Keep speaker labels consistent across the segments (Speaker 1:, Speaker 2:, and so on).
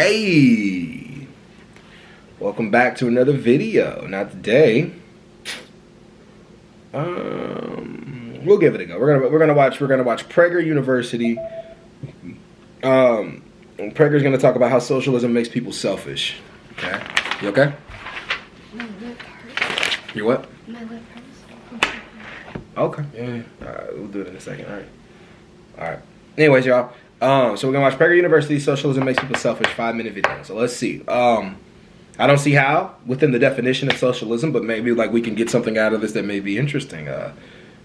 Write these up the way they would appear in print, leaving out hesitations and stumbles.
Speaker 1: Hey, welcome back to another video. Now today, we'll give it a go. We're gonna watch Prager University. And Prager's gonna talk about how socialism makes people selfish. Okay, you okay?
Speaker 2: My lip hurts.
Speaker 1: You what?
Speaker 2: My lip hurts.
Speaker 1: Okay, yeah. All right, we'll do it in a second. All right. Anyways, y'all. So we're gonna watch Prager University. Socialism makes people selfish. 5-minute video. So let's see. I don't see how within the definition of socialism, but maybe like we can get something out of this that may be interesting. I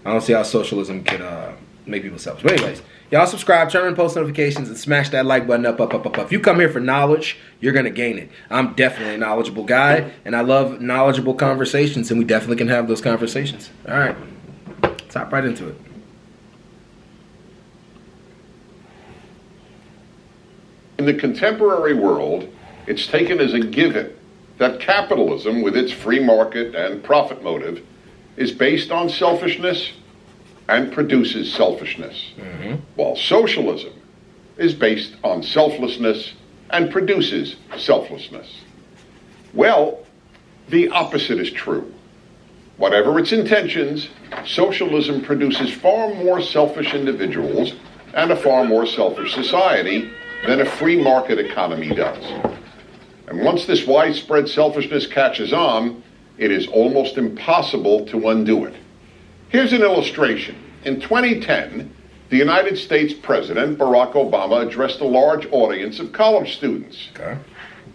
Speaker 1: don't see how socialism can make people selfish. But anyways, y'all subscribe, turn on post notifications, and smash that like button up. If you come here for knowledge, you're gonna gain it. I'm definitely a knowledgeable guy, and I love knowledgeable conversations, and we definitely can have those conversations. All right, let's hop right into it.
Speaker 3: In the contemporary world, it's taken as a given that capitalism, with its free market and profit motive, is based on selfishness and produces selfishness, while socialism is based on selflessness and produces selflessness. Well, the opposite is true. Whatever its intentions, socialism produces far more selfish individuals and a far more selfish society than a free market economy does. And once this widespread selfishness catches on, it is almost impossible to undo it. Here's an illustration. In 2010, the United States President, Barack Obama, addressed a large audience of college students.
Speaker 1: Okay.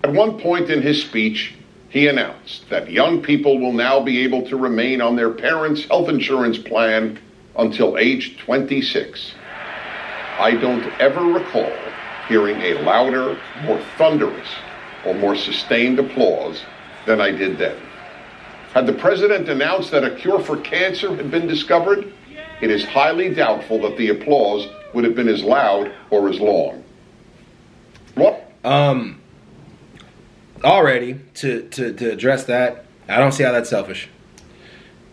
Speaker 3: At one point in his speech, he announced that young people will now be able to remain on their parents' health insurance plan until age 26. I don't ever recall hearing a louder, more thunderous, or more sustained applause than I did then. Had the president announced that a cure for cancer had been discovered, it is highly doubtful that the applause would have been as loud or as long. What?
Speaker 1: Already, to address that, I don't see how that's selfish.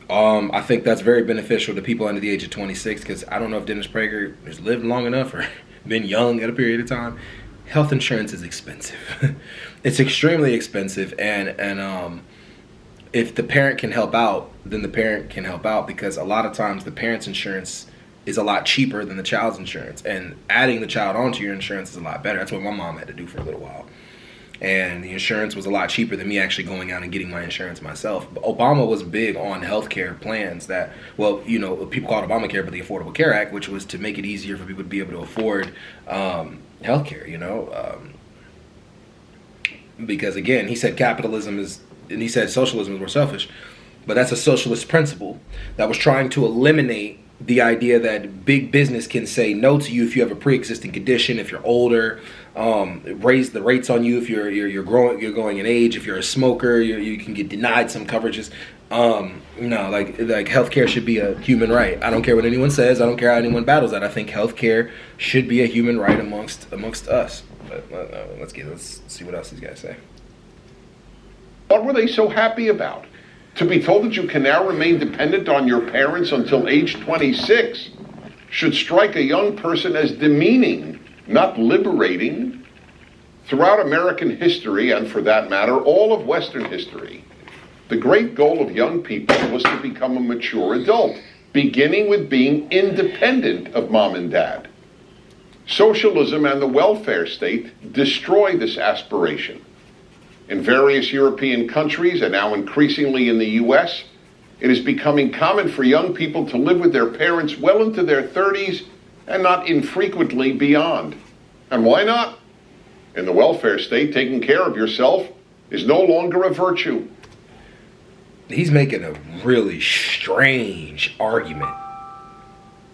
Speaker 1: I think that's very beneficial to people under the age of 26, because I don't know if Dennis Prager has lived long enough or been young at a period of time. Health insurance is expensive. It's extremely expensive, and if the parent can help out, then the parent can help out, because a lot of times the parent's insurance is a lot cheaper than the child's insurance, and adding the child onto your insurance is a lot better. That's what my mom had to do for a little while. And the insurance was a lot cheaper than me actually going out and getting my insurance myself. But Obama was big on healthcare plans that, well, you know, people call it Obamacare, but the Affordable Care Act, which was to make it easier for people to be able to afford healthcare, you know. Because, again, he said capitalism is, and he said socialism is more selfish, but that's a socialist principle that was trying to eliminate the idea that big business can say no to you if you have a pre-existing condition, if you're older, raise the rates on you if you're going in age, if you're a smoker, you can get denied some coverages. No, like healthcare should be a human right. I don't care what anyone says. I don't care how anyone battles that. I think healthcare should be a human right amongst us. But let's see what else these guys say.
Speaker 3: What were they so happy about? To be told that you can now remain dependent on your parents until age 26 should strike a young person as demeaning, not liberating. Throughout American history, and for that matter, all of Western history, the great goal of young people was to become a mature adult, beginning with being independent of mom and dad. Socialism and the welfare state destroy this aspiration. In various European countries, and now increasingly in the US, it is becoming common for young people to live with their parents well into their 30s and not infrequently beyond. And why not? In the welfare state, taking care of yourself is no longer a virtue.
Speaker 1: He's making a really strange argument.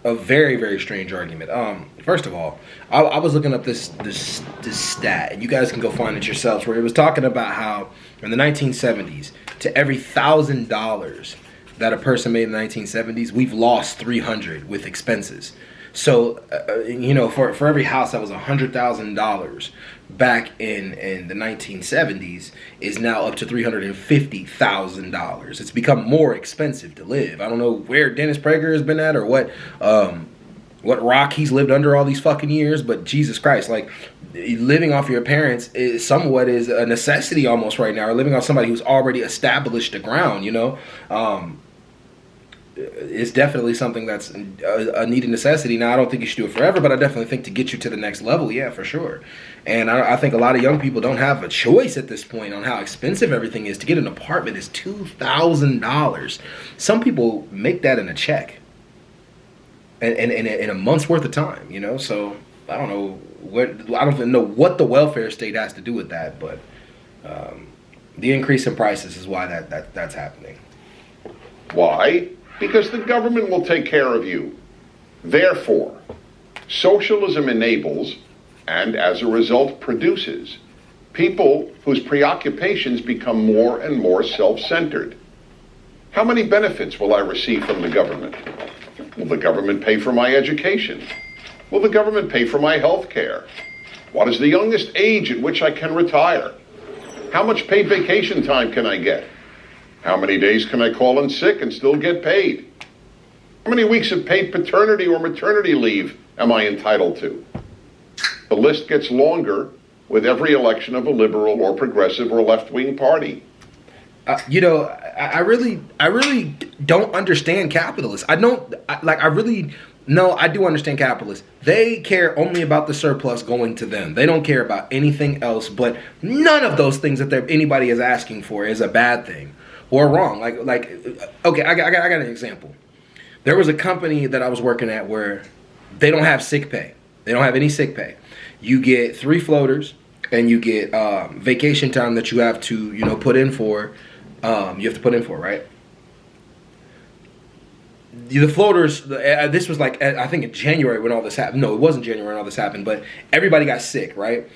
Speaker 1: A very, very strange argument. First of all, I was looking up this stat, and you guys can go find it yourselves, where it was talking about how in the 1970s, to every $1,000 that a person made in the 1970s, we've lost 300 with expenses. So, you know, for every house that was $100,000 back in the 1970s is now up to $350,000. It's become more expensive to live. I don't know where Dennis Prager has been at or what what rock he's lived under all these fucking years, but Jesus Christ, like living off your parents is somewhat is a necessity almost right now, or living off somebody who's already established the ground, you know. It's definitely something that's a needed necessity. Now, I don't think you should do it forever, but I definitely think to get you to the next level, yeah, for sure. And I think a lot of young people don't have a choice at this point on how expensive everything is. To get an apartment is $2,000. Some people make that in a check, and in a month's worth of time, you know. So I don't know what the welfare state has to do with that, but the increase in prices is why that's happening.
Speaker 3: Why? Because the government will take care of you. Therefore, socialism enables, and as a result produces, people whose preoccupations become more and more self-centered. How many benefits will I receive from the government? Will the government pay for my education? Will the government pay for my health care? What is the youngest age at which I can retire? How much paid vacation time can I get? How many days can I call in sick and still get paid? How many weeks of paid paternity or maternity leave am I entitled to? The list gets longer with every election of a liberal or progressive or left-wing party.
Speaker 1: You know, I really don't understand capitalists. I do understand capitalists. They care only about the surplus going to them. They don't care about anything else, but none of those things that anybody is asking for is a bad thing or wrong. Okay, I got an example. There was a company that I was working at where they don't have sick pay. They don't have any sick pay. You get 3 floaters, and you get vacation time that you have to, put in for. You have to put in for, right? The floaters, this was like, I think in January when all this happened. No, it wasn't January when all this happened, but everybody got sick, right?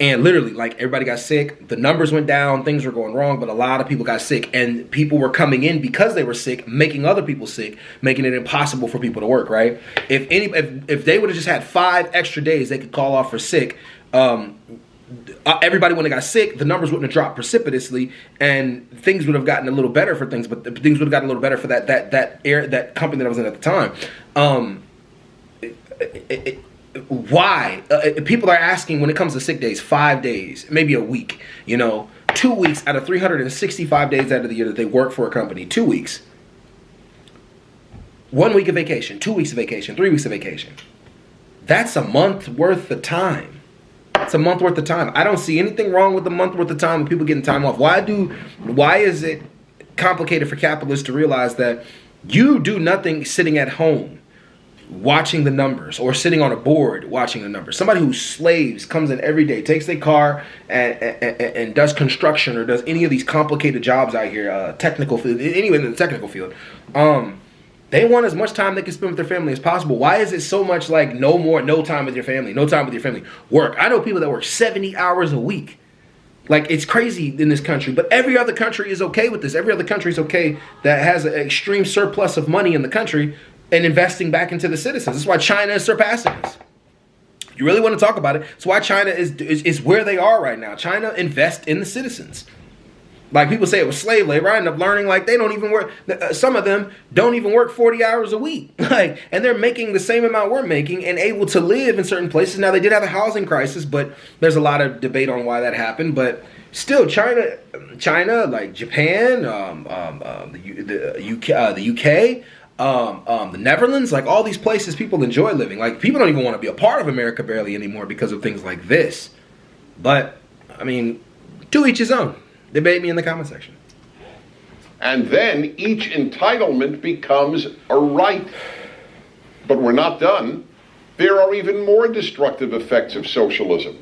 Speaker 1: And literally, like, everybody got sick. The numbers went down. Things were going wrong, but a lot of people got sick. And people were coming in because they were sick, making other people sick, making it impossible for people to work, right? If they would have just had 5 extra days they could call off for sick, everybody, when they got sick, the numbers wouldn't have dropped precipitously, and things would have gotten a little better for things. But things would have gotten a little better for that company that I was in at the time. Why? People are asking when it comes to sick days, 5 days, maybe a week. 2 weeks out of 365 days out of the year that they work for a company. 2 weeks. 1 week of vacation. 2 weeks of vacation. 3 weeks of vacation. That's a month worth of time. It's a month worth of time. I don't see anything wrong with a month worth of time with people getting time off. Why is it complicated for capitalists to realize that you do nothing sitting at home watching the numbers, or sitting on a board watching the numbers? Somebody who slaves, comes in every day, takes their car and does construction or does any of these complicated jobs out here, technical field, anyway in the technical field, they want as much time they can spend with their family as possible. Why is it so much like no time with your family, work? I know people that work 70 hours a week. Like, it's crazy in this country, but every other country is okay with this. Every other country is okay that has an extreme surplus of money in the country and investing back into the citizens. That's why China is surpassing us. You really want to talk about it? That's why China is where they are right now. China invests in the citizens. Like, people say it was slave labor. I end up learning, like, they don't even work. Some of them don't even work 40 hours a week. And they're making the same amount we're making and able to live in certain places. Now, they did have a housing crisis, but there's a lot of debate on why that happened. But still, China, like Japan, the UK, the Netherlands, like all these places people enjoy living. Like, people don't even want to be a part of America barely anymore because of things like this. But, I mean, to each his own. Debate me in the comment section.
Speaker 3: And then each entitlement becomes a right. But we're not done. There are even more destructive effects of socialism.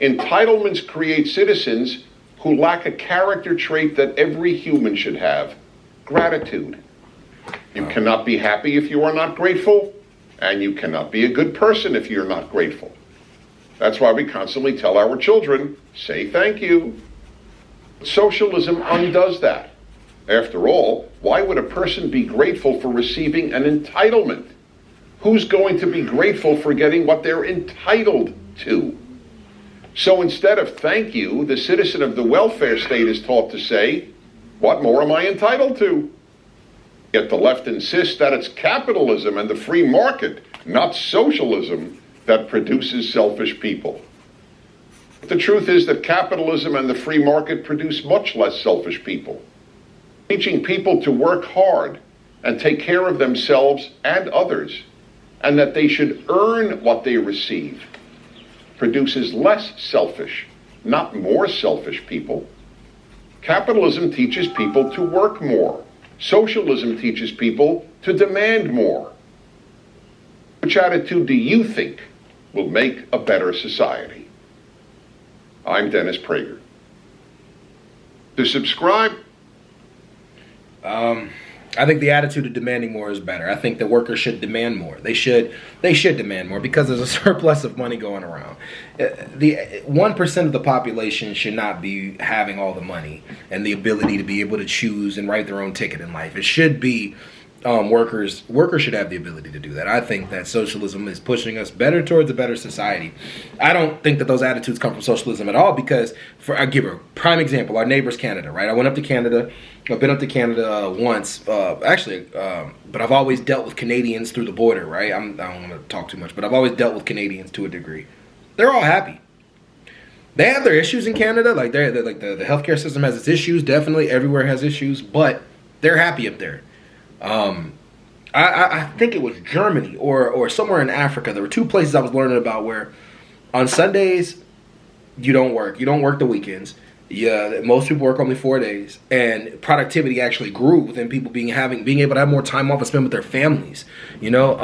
Speaker 3: Entitlements create citizens who lack a character trait that every human should have: gratitude. You cannot be happy if you are not grateful, and you cannot be a good person if you're not grateful. That's why we constantly tell our children, say thank you. Socialism undoes that. After all, why would a person be grateful for receiving an entitlement? Who's going to be grateful for getting what they're entitled to? So instead of thank you, the citizen of the welfare state is taught to say, what more am I entitled to? Yet the left insists that it's capitalism and the free market not socialism, that produces selfish people. But the truth is that capitalism and the free market produce much less selfish people. Teaching people to work hard and take care of themselves and others, and that they should earn what they receive, produces less selfish, not more selfish people. Capitalism teaches people to work more. Socialism teaches people to demand more. Which attitude do you think will make a better society? I'm Dennis Prager. To subscribe,
Speaker 1: I think the attitude of demanding more is better. I think that workers should demand more. They should demand more because there's a surplus of money going around. The 1% of the population should not be having all the money and the ability to be able to choose and write their own ticket in life. It should be workers should have the ability to do that. I think that socialism is pushing us better towards a better society. I don't think that those attitudes come from socialism at all because, I'll give a prime example, our neighbors Canada, right? I went up to Canada. I've been up to Canada once, but I've always dealt with Canadians through the border, right? I don't want to talk too much, but I've always dealt with Canadians to a degree. They're all happy. They have their issues in Canada, like they're like the healthcare system has its issues. Definitely, everywhere has issues, but they're happy up there. I think it was Germany or somewhere in Africa. There were two places I was learning about where on Sundays you don't work. You don't work the weekends. Yeah, most people work only 4 days, and productivity actually grew within people being able to have more time off and spend with their families. You know,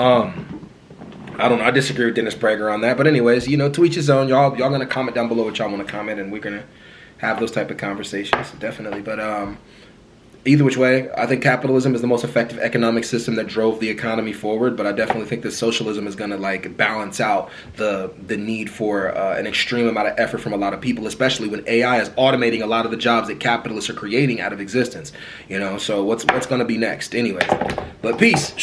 Speaker 1: I don't know. I disagree with Dennis Prager on that, but anyways, you know, to each his own. Y'all gonna comment down below what y'all want to comment, and we're gonna have those type of conversations definitely. But either which way, I think capitalism is the most effective economic system that drove the economy forward, but I definitely think that socialism is going to like balance out the need for an extreme amount of effort from a lot of people, especially when AI is automating a lot of the jobs that capitalists are creating out of existence. You know, so what's going to be next anyways? But peace.